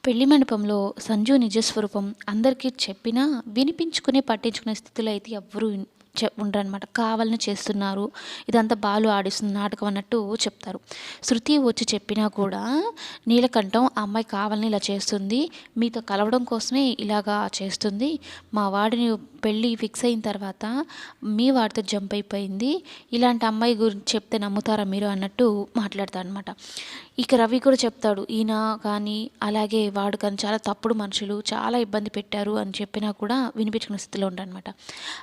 పెళ్లి మండపంలో సంజు నిజస్వరూపం అందరికీ చెప్పినా వినిపించుకునే పట్టించుకునే స్థితిలో అయితే ఎవ్వరూ ఉండరనమాట. కావాలని చేస్తున్నారు, ఇదంతా బాలు ఆడిస్తున్న నాటకం అన్నట్టు చెప్తారు. శృతి వచ్చి చెప్పినా కూడా నీలకంఠం ఆ అమ్మాయి కావాలని ఇలా చేస్తుంది, మీతో కలవడం కోసమే ఇలాగా చేస్తుంది, మా వాడిని పెళ్ళి ఫిక్స్ అయిన తర్వాత మీ వాడితో జంప్ అయిపోయింది, ఇలాంటి అమ్మాయి గురించి చెప్తే నమ్ముతారా మీరు అన్నట్టు మాట్లాడతాడు అనమాట. ఇక రవి కూడా చెప్తాడు, ఈయన కానీ అలాగే వాడు కానీ చాలా తప్పుడు మనుషులు, చాలా ఇబ్బంది పెట్టారు అని చెప్పినా కూడా వినిపించుకునే స్థితిలో ఉండనమాట.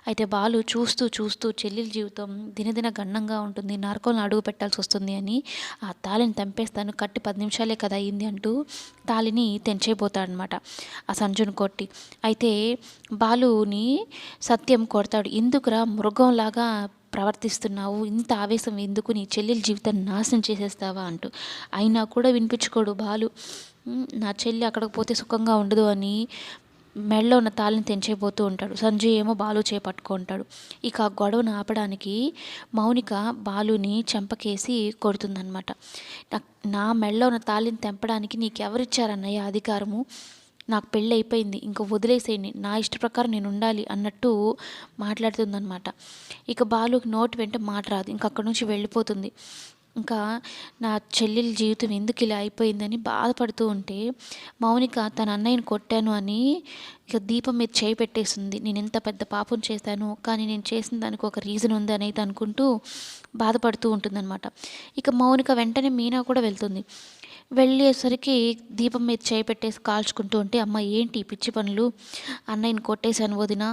అయితే బాలు చూస్తూ చూస్తూ చెల్లెల జీవితం దినదిన గండంగా ఉంటుంది, నరకంలో అడుగు పెట్టాల్సి వస్తుంది అని ఆ తాళిని తెంపేస్తాను, కట్టి 10 నిమిషాలే కదా అయింది అంటూ తాళిని తెంచేపోతాడనమాట ఆ సంజుని కొట్టి. అయితే బాలుని సత్యం కొడతాడు, ఎందుకురా మృగంలాగా ప్రవర్తిస్తున్నావు, ఇంత ఆవేశం ఎందుకు, నీ చెల్లెల జీవితాన్ని నాశనం చేసేస్తావా అంటూ. అయినా కూడా వినిపించుకోడు బాలు. నా చెల్లి అక్కడికి పోతే సుఖంగా ఉండదు అని మెడలో ఉన్న తాళిని తెంచేపోతూ ఉంటాడు. సంజయ్ ఏమో బాలు చేపట్టుకుంటాడు. ఇక ఆ గొడవను ఆపడానికి మౌనిక బాలుని చెంపకేసి కొడుతుందనమాట. నా మెడలో ఉన్న తాళిని తెంపడానికి నీకెవరిచ్చారన్నయ్య అధికారము, నాకు పెళ్ళి అయిపోయింది, ఇంక వదిలేసేయండి, నా ఇష్ట ప్రకారం నేను ఉండాలి అన్నట్టు మాట్లాడుతుందనమాట. ఇక బాలుకి నోటి వెంట మాట రాదు, ఇంక అక్కడి నుంచి వెళ్ళిపోతుంది. ఇంకా నా చెల్లెల జీవితం ఎందుకు ఇలా అయిపోయిందని బాధపడుతూ ఉంటే మౌనిక తన అన్నయ్యని కొట్టాను అని ఇక దీపం మీద చేయి పెట్టేస్తుంది. నేను ఎంత పెద్ద పాపం చేశాను, కానీ నేను చేసిన దానికి ఒక రీజన్ ఉంది అని అయితే అనుకుంటూ బాధపడుతూ ఉంటుందన్నమాట. ఇక మౌనిక వెంటనే మీనా కూడా వెళ్తుంది. వెళ్ళేసరికి దీపం మీద చేయి పెట్టేసి కాల్చుకుంటూ ఉంటే, అమ్మ ఏంటి పిచ్చి పనులు, అన్నయ్యని కొట్టేశాను వదిన,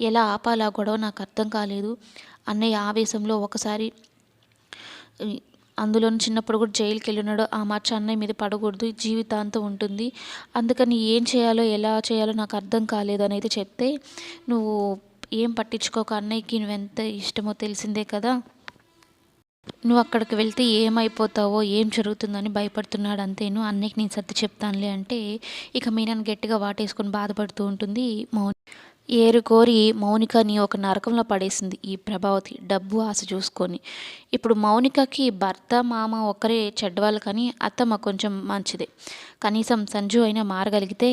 ఎలా ఆపాలా గొడవ నాకు అర్థం కాలేదు, అన్నయ్య ఆవేశంలో ఒకసారి అందులో చిన్నప్పుడు కూడా జైలుకి వెళ్ళినాడు, ఆ మచ్చ అన్నయ్య మీద పడకూడదు, జీవితాంతం ఉంటుంది, అందుకని ఏం చేయాలో ఎలా చేయాలో నాకు అర్థం కాలేదు అని అయితే చెప్తే, నువ్వు ఏం పట్టించుకోక, అన్నయ్యకి నువ్వెంత ఇష్టమో తెలిసిందే కదా, నువ్వు అక్కడికి వెళ్తే ఏమైపోతావో ఏం జరుగుతుందని భయపడుతున్నాడు అంతేను, అన్నయ్యకి నేను సర్ది చెప్తానులే అంటే ఇక మీనని గట్టిగా వాటేసుకొని బాధపడుతూ ఉంటుంది మౌని. ఏరుకోరి మౌనికని ఒక నరకంలో పడేసింది ఈ ప్రభావతి, డబ్బు ఆశ చూసుకొని. ఇప్పుడు మౌనికకి భర్త మామ ఒకరే చెడ్డవాళ్ళు, కానీ అత్తమ్మ కొంచెం మంచిదే, కనీసం సంజు అయినా మారగలిగితే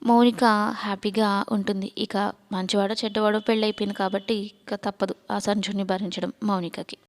మౌనిక హ్యాపీగా ఉంటుంది. ఇక మంచివాడో చెడ్డవాడో పెళ్ళైపోయింది కాబట్టి ఇక తప్పదు ఆ సంజుని భరించడం మౌనికకి.